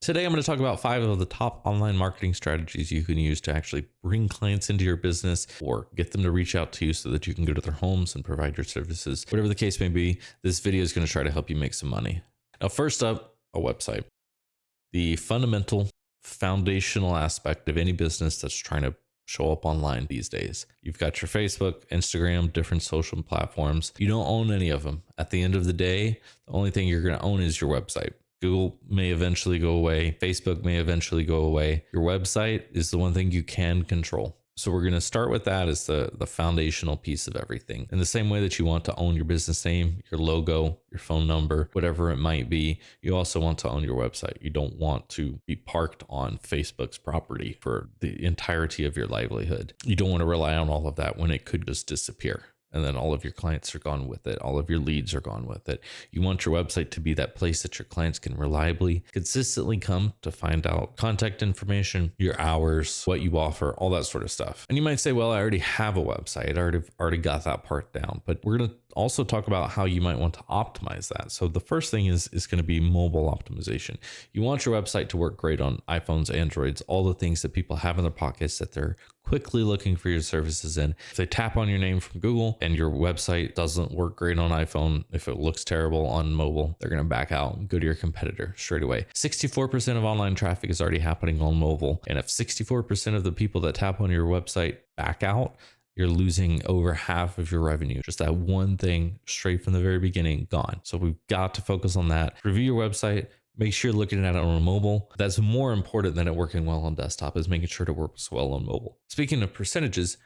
Today, I'm going to talk about 5 of the top online marketing strategies you can use to actually bring clients into your business or get them to reach out to you so that you can go to their homes and provide your services. Whatever the case may be, this video is going to try to help you make some money. Now, first up, a website. The fundamental, foundational aspect of any business that's trying to show up online these days. You've got your Facebook, Instagram, different social platforms. You don't own any of them. At the end of the day, the only thing you're going to own is your website. Google may eventually go away. Facebook may eventually go away. Your website is the one thing you can control. So we're going to start with that as the foundational piece of everything. In the same way that you want to own your business name, your logo, your phone number, whatever it might be, you also want to own your website. You don't want to be parked on Facebook's property for the entirety of your livelihood. You don't want to rely on all of that when it could just disappear. And then all of your clients are gone with it. All of your leads are gone with it. You want your website to be that place that your clients can reliably, consistently come to find out contact information, your hours, what you offer, all that sort of stuff. And you might say, well, I already have a website. I already got that part down. But we're going to also talk about how you might want to optimize that. So the first thing is going to be mobile optimization. You want your website to work great on iPhones, Androids, all the things that people have in their pockets that they're quickly looking for your services in. If they tap on your name from Google and your website doesn't work great on iPhone, if it looks terrible on mobile, they're going to back out and go to your competitor straight away. 64% of online traffic is already happening on mobile. And if 64% of the people that tap on your website back out, you're losing over half of your revenue. Just that one thing straight from the very beginning, gone. So we've got to focus on that. Review your website. Make sure you're looking at it on mobile. That's more important than it working well on desktop, is making sure it works well on mobile. Speaking of percentages,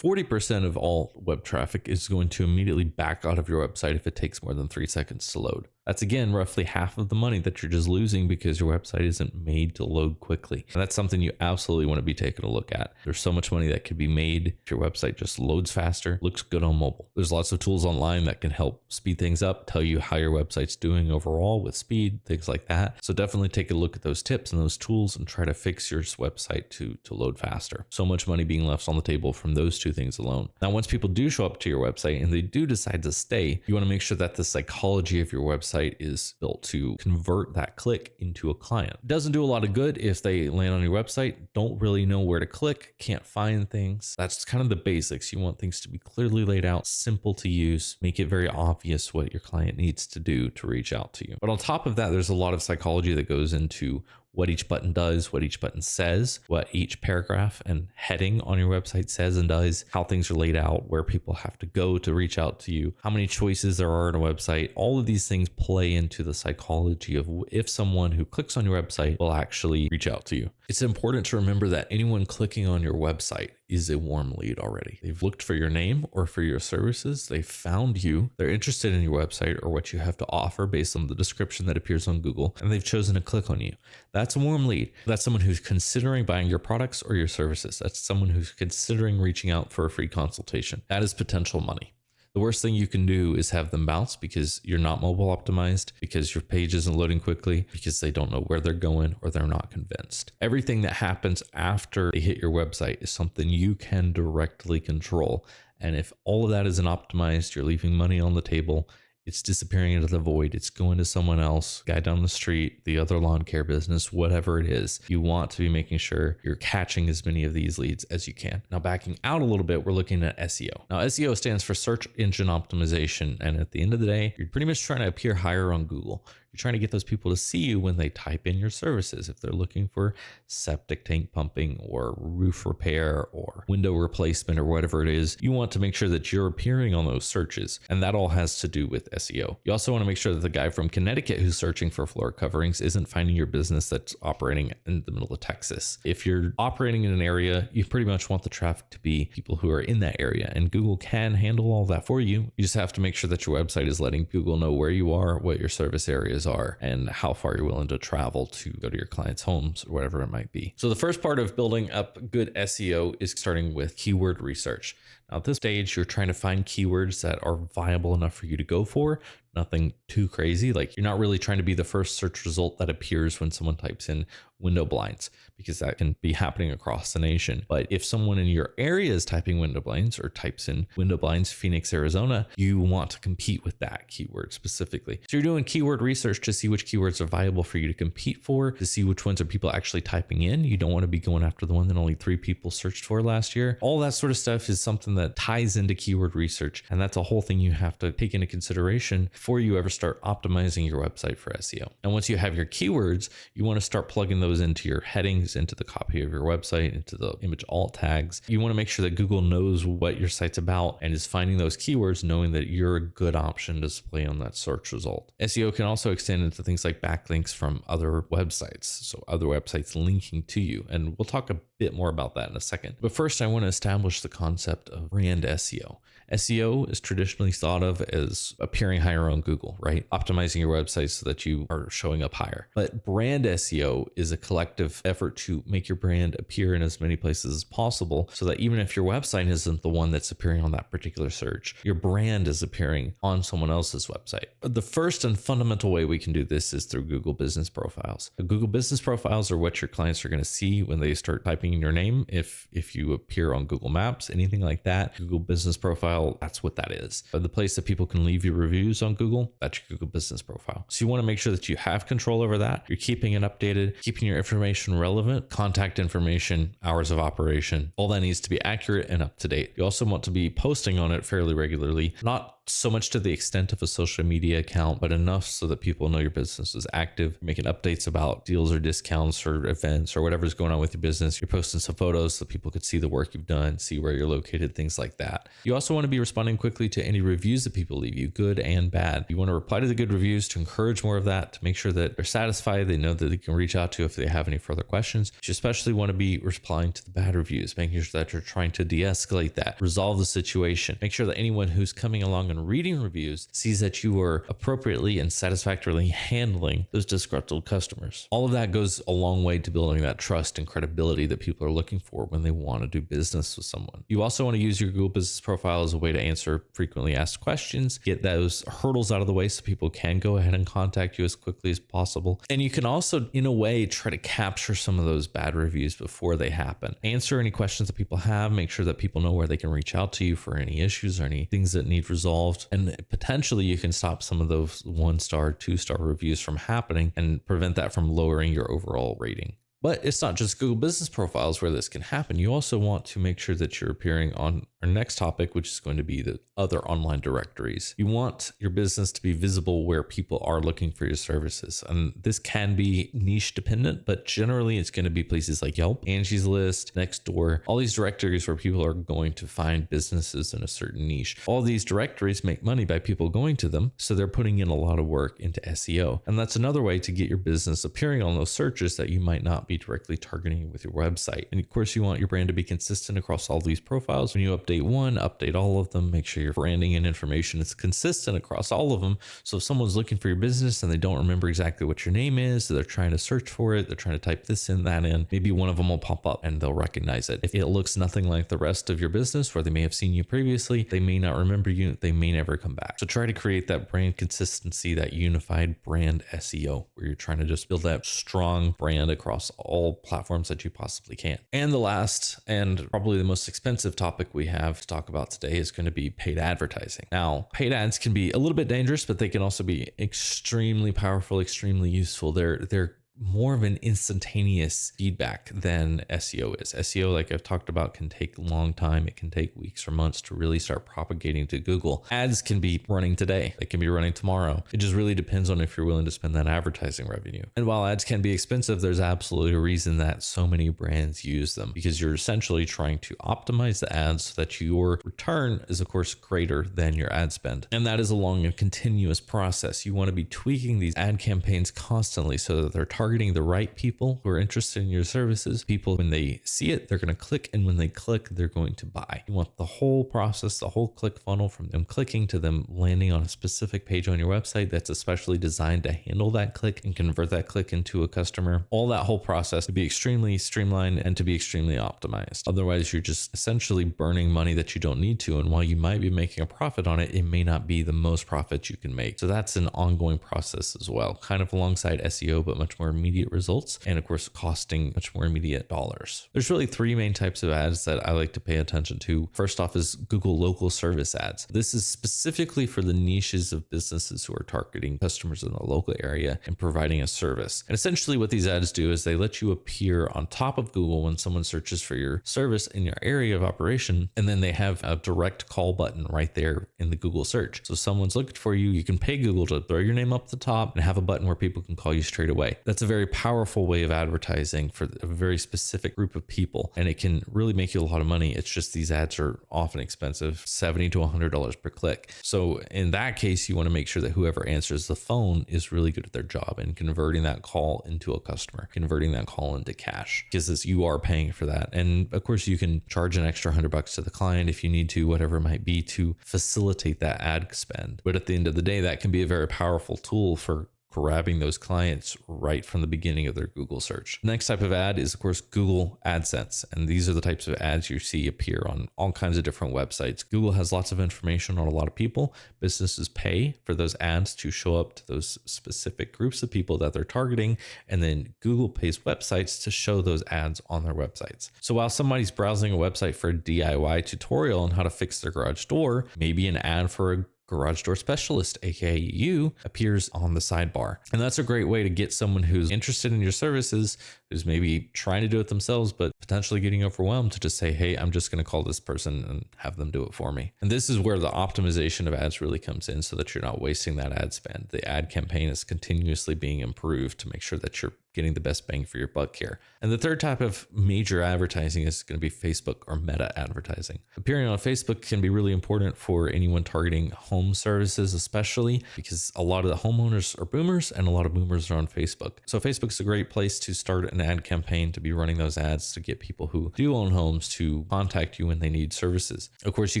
40% of all web traffic is going to immediately back out of your website if it takes more than 3 seconds to load. That's again, roughly half of the money that you're just losing because your website isn't made to load quickly. And that's something you absolutely want to be taking a look at. There's so much money that could be made if your website just loads faster, looks good on mobile. There's lots of tools online that can help speed things up, tell you how your website's doing overall with speed, things like that. So definitely take a look at those tips and those tools and try to fix your website to load faster. So much money being left on the table from those two things alone. Now, once people do show up to your website and they do decide to stay, you want to make sure that the psychology of your website is built to convert that click into a client. It doesn't do a lot of good if they land on your website, don't really know where to click, can't find things. That's kind of the basics. You want things to be clearly laid out, simple to use, make it very obvious what your client needs to do to reach out to you. But on top of that, there's a lot of psychology that goes into what each button does, what each button says, what each paragraph and heading on your website says and does, how things are laid out, where people have to go to reach out to you, how many choices there are on a website. All of these things play into the psychology of if someone who clicks on your website will actually reach out to you. It's important to remember that anyone clicking on your website is a warm lead already. They've looked for your name or for your services. They found you. They're interested in your website or what you have to offer based on the description that appears on Google, and they've chosen to click on you. That's a warm lead. That's someone who's considering buying your products or your services. That's someone who's considering reaching out for a free consultation. That is potential money. The worst thing you can do is have them bounce because you're not mobile optimized, because your page isn't loading quickly, because they don't know where they're going or they're not convinced. Everything that happens after they hit your website is something you can directly control. And if all of that isn't optimized, you're leaving money on the table. It's disappearing into the void. It's going to someone else, guy down the street, the other lawn care business, whatever it is. You want to be making sure you're catching as many of these leads as you can. Now, backing out a little bit, we're looking at SEO. Now, SEO stands for search engine optimization. And at the end of the day, you're pretty much trying to appear higher on Google. You're trying to get those people to see you when they type in your services. If they're looking for septic tank pumping or roof repair or window replacement or whatever it is, you want to make sure that you're appearing on those searches. And that all has to do with SEO. You also want to make sure that the guy from Connecticut who's searching for floor coverings isn't finding your business that's operating in the middle of Texas. If you're operating in an area, you pretty much want the traffic to be people who are in that area, and Google can handle all that for you. You just have to make sure that your website is letting Google know where you are, what your service areas are, and how far you're willing to travel to go to your clients' homes or whatever it might be. So the first part of building up good SEO is starting with keyword research. Now, at this stage, you're trying to find keywords that are viable enough for you to go for. Nothing too crazy. Like, you're not really trying to be the first search result that appears when someone types in window blinds, because that can be happening across the nation. But if someone in your area is typing window blinds or types in window blinds, Phoenix, Arizona, you want to compete with that keyword specifically. So you're doing keyword research to see which keywords are viable for you to compete for, to see which ones are people actually typing in. You don't want to be going after the one that only 3 people searched for last year. All that sort of stuff is something that ties into keyword research. And that's a whole thing you have to take into consideration before you ever start optimizing your website for SEO. And once you have your keywords, you want to start plugging those into your headings, into the copy of your website, into the image alt tags. You want to make sure that Google knows what your site's about and is finding those keywords, knowing that you're a good option to display on that search result. SEO can also extend into things like backlinks from other websites. So other websites linking to you. And we'll talk a bit more about that in a second. But first, I want to establish the concept of brand SEO. SEO is traditionally thought of as appearing higher on Google, right? Optimizing your website so that you are showing up higher. But brand SEO is a collective effort to make your brand appear in as many places as possible, so that even if your website isn't the one that's appearing on that particular search, your brand is appearing on someone else's website. The first and fundamental way we can do this is through Google Business Profiles. Google Business Profiles are what your clients are going to see when they start typing in your name. If you appear on Google Maps, anything like that, Google Business Profile, that's what that is. The place that people can leave your reviews on Google, that's your Google Business Profile. So you want to make sure that you have control over that. You're keeping it updated, keeping your information relevant, contact information, hours of operation, all that needs to be accurate and up to date. You also want to be posting on it fairly regularly, not so much to the extent of a social media account, but enough so that people know your business is active, making updates about deals or discounts or events or whatever's going on with your business. You're posting some photos so people could see the work you've done, see where you're located, things like that. You also want to be responding quickly to any reviews that people leave you, good and bad. You want to reply to the good reviews to encourage more of that, to make sure that they're satisfied, they know that they can reach out to if they have any further questions. You especially want to be replying to the bad reviews, making sure that you're trying to de-escalate that, resolve the situation, make sure that anyone who's coming along and reading reviews sees that you are appropriately and satisfactorily handling those disgruntled customers. All of that goes a long way to building that trust and credibility that people are looking for when they want to do business with someone. You also want to use your Google Business Profile as a way to answer frequently asked questions, get those hurdles out of the way so people can go ahead and contact you as quickly as possible. And you can also, in a way, try to capture some of those bad reviews before they happen. Answer any questions that people have, make sure that people know where they can reach out to you for any issues or any things that need resolved. And potentially you can stop some of those 1-star, 2-star reviews from happening and prevent that from lowering your overall rating. But it's not just Google Business Profiles where this can happen. You also want to make sure that you're appearing on our next topic, which is going to be the other online directories. You want your business to be visible where people are looking for your services. And this can be niche dependent, but generally it's going to be places like Yelp, Angie's List, NextDoor, all these directories where people are going to find businesses in a certain niche. All these directories make money by people going to them, so they're putting in a lot of work into SEO. And that's another way to get your business appearing on those searches that you might not be directly targeting with your website. And of course, you want your brand to be consistent across all these profiles. When you update one, update all of them, make sure your branding and information is consistent across all of them. So if someone's looking for your business and they don't remember exactly what your name is, so they're trying to search for it, they're trying to type this in, that in, maybe one of them will pop up and they'll recognize it. If it looks nothing like the rest of your business, where they may have seen you previously, they may not remember you, they may never come back. So try to create that brand consistency, that unified brand SEO, where you're trying to just build that strong brand across all platforms that you possibly can. And the last and probably the most expensive topic we have to talk about today is going to be paid advertising. Now, paid ads can be a little bit dangerous, but they can also be extremely powerful, extremely useful. They're more of an instantaneous feedback than SEO is. SEO, like I've talked about, can take a long time. It can take weeks or months to really start propagating to Google. Ads can be running today. They can be running tomorrow. It just really depends on if you're willing to spend that advertising revenue. And while ads can be expensive, there's absolutely a reason that so many brands use them, because you're essentially trying to optimize the ads so that your return is, of course, greater than your ad spend. And that is a long and continuous process. You want to be tweaking these ad campaigns constantly so that they're targeted targeting the right people who are interested in your services. People, when they see it, they're going to click. And when they click, they're going to buy. You want the whole process, the whole click funnel from them clicking to them landing on a specific page on your website that's especially designed to handle that click and convert that click into a customer. All that whole process to be extremely streamlined and to be extremely optimized. Otherwise, you're just essentially burning money that you don't need to. And while you might be making a profit on it, it may not be the most profit you can make. So that's an ongoing process as well, kind of alongside SEO, but much more immediate results. And of course, costing much more immediate dollars. There's really three main types of ads that I like to pay attention to. First off is Google local service ads. This is specifically for the niches of businesses who are targeting customers in the local area and providing a service. And essentially what these ads do is they let you appear on top of Google when someone searches for your service in your area of operation. And then they have a direct call button right there in the Google search. So someone's looking for you, you can pay Google to throw your name up the top and have a button where people can call you straight away. That's a very powerful way of advertising for a very specific group of people. And it can really make you a lot of money. It's just these ads are often expensive, $70 to $100 per click. So in that case, you want to make sure that whoever answers the phone is really good at their job and converting that call into a customer, converting that call into cash, because you are paying for that. And of course, you can charge an extra $100 to the client if you need to, whatever it might be, to facilitate that ad spend. But at the end of the day, that can be a very powerful tool for grabbing those clients right from the beginning of their Google search. Next type of ad is, of course, Google Adsense. And these are the types of ads you see appear on all kinds of different websites. Google has lots of information on a lot of people. Businesses pay for those ads to show up to those specific groups of people that they're targeting. And then Google pays websites to show those ads on their websites. So while somebody's browsing a website for a DIY tutorial on how to fix their garage door, maybe an ad for a garage door specialist, aka you, appears on the sidebar. And that's a great way to get someone who's interested in your services, who's maybe trying to do it themselves, but potentially getting overwhelmed, to just say, hey, I'm just going to call this person and have them do it for me. And this is where the optimization of ads really comes in, so that you're not wasting that ad spend. The ad campaign is continuously being improved to make sure that you're getting the best bang for your buck here. And the third type of major advertising is going to be Facebook or meta advertising. Appearing on Facebook can be really important for anyone targeting home services, especially because a lot of the homeowners are boomers and a lot of boomers are on Facebook. So Facebook's a great place to start an ad campaign, to be running those ads to get people who do own homes to contact you when they need services. Of course, you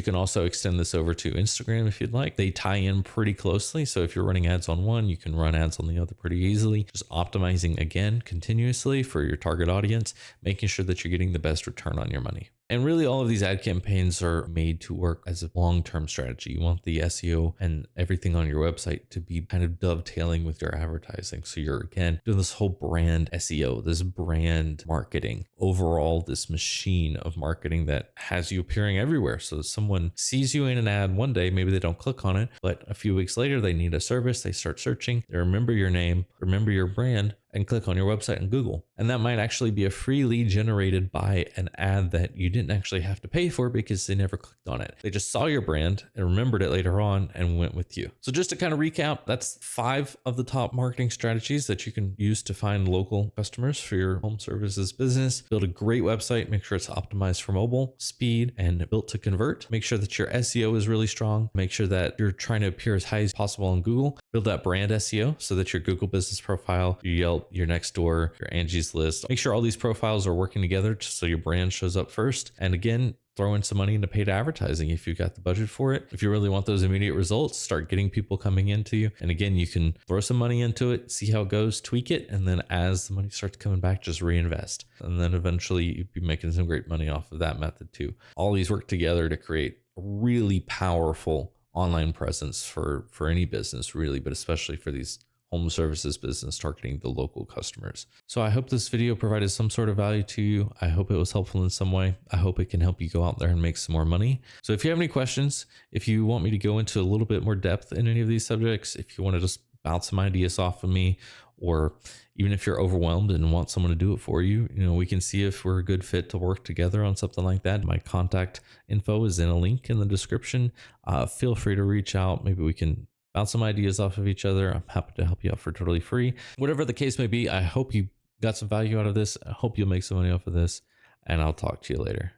can also extend this over to Instagram if you'd like. They tie in pretty closely. So if you're running ads on one, you can run ads on the other pretty easily. Just optimizing again continuously for your target audience, making sure that you're getting the best return on your money. And really, all of these ad campaigns are made to work as a long-term strategy. You want the SEO and everything on your website to be kind of dovetailing with your advertising. So you're, again, doing this whole brand SEO, this brand marketing, overall, this machine of marketing that has you appearing everywhere. So someone sees you in an ad one day, maybe they don't click on it, but a few weeks later, they need a service, they start searching, they remember your name, remember your brand, and click on your website in Google. And that might actually be a free lead generated by an ad that you didn't actually have to pay for because they never clicked on it. They just saw your brand and remembered it later on and went with you. So just to kind of recap, that's 5 of the top marketing strategies that you can use to find local customers for your home services business. Build a great website, make sure it's optimized for mobile, speed, and built to convert. Make sure that your SEO is really strong. Make sure that you're trying to appear as high as possible on Google. Build that brand SEO so that your Google business profile, your Yelp, your NextDoor, your Angie's List, make sure all these profiles are working together just so your brand shows up first. And again, throw in some money into paid advertising if you've got the budget for it. If you really want those immediate results, start getting people coming into you. And again, you can throw some money into it, see how it goes, tweak it. And then as the money starts coming back, just reinvest. And then eventually you'd be making some great money off of that method too. All these work together to create a really powerful online presence for any business really, but especially for these home services business targeting the local customers. So I hope this video provided some sort of value to you. I hope it was helpful in some way. I hope it can help you go out there and make some more money. So if you have any questions, if you want me to go into a little bit more depth in any of these subjects, if you want to just bounce some ideas off of me, or even if you're overwhelmed and want someone to do it for you, we can see if we're a good fit to work together on something like that. My contact info is in a link in the description. Feel free to reach out. Maybe we can bounce some ideas off of each other. I'm happy to help you out for totally free. Whatever the case may be, I hope you got some value out of this. I hope you'll make some money off of this, and I'll talk to you later.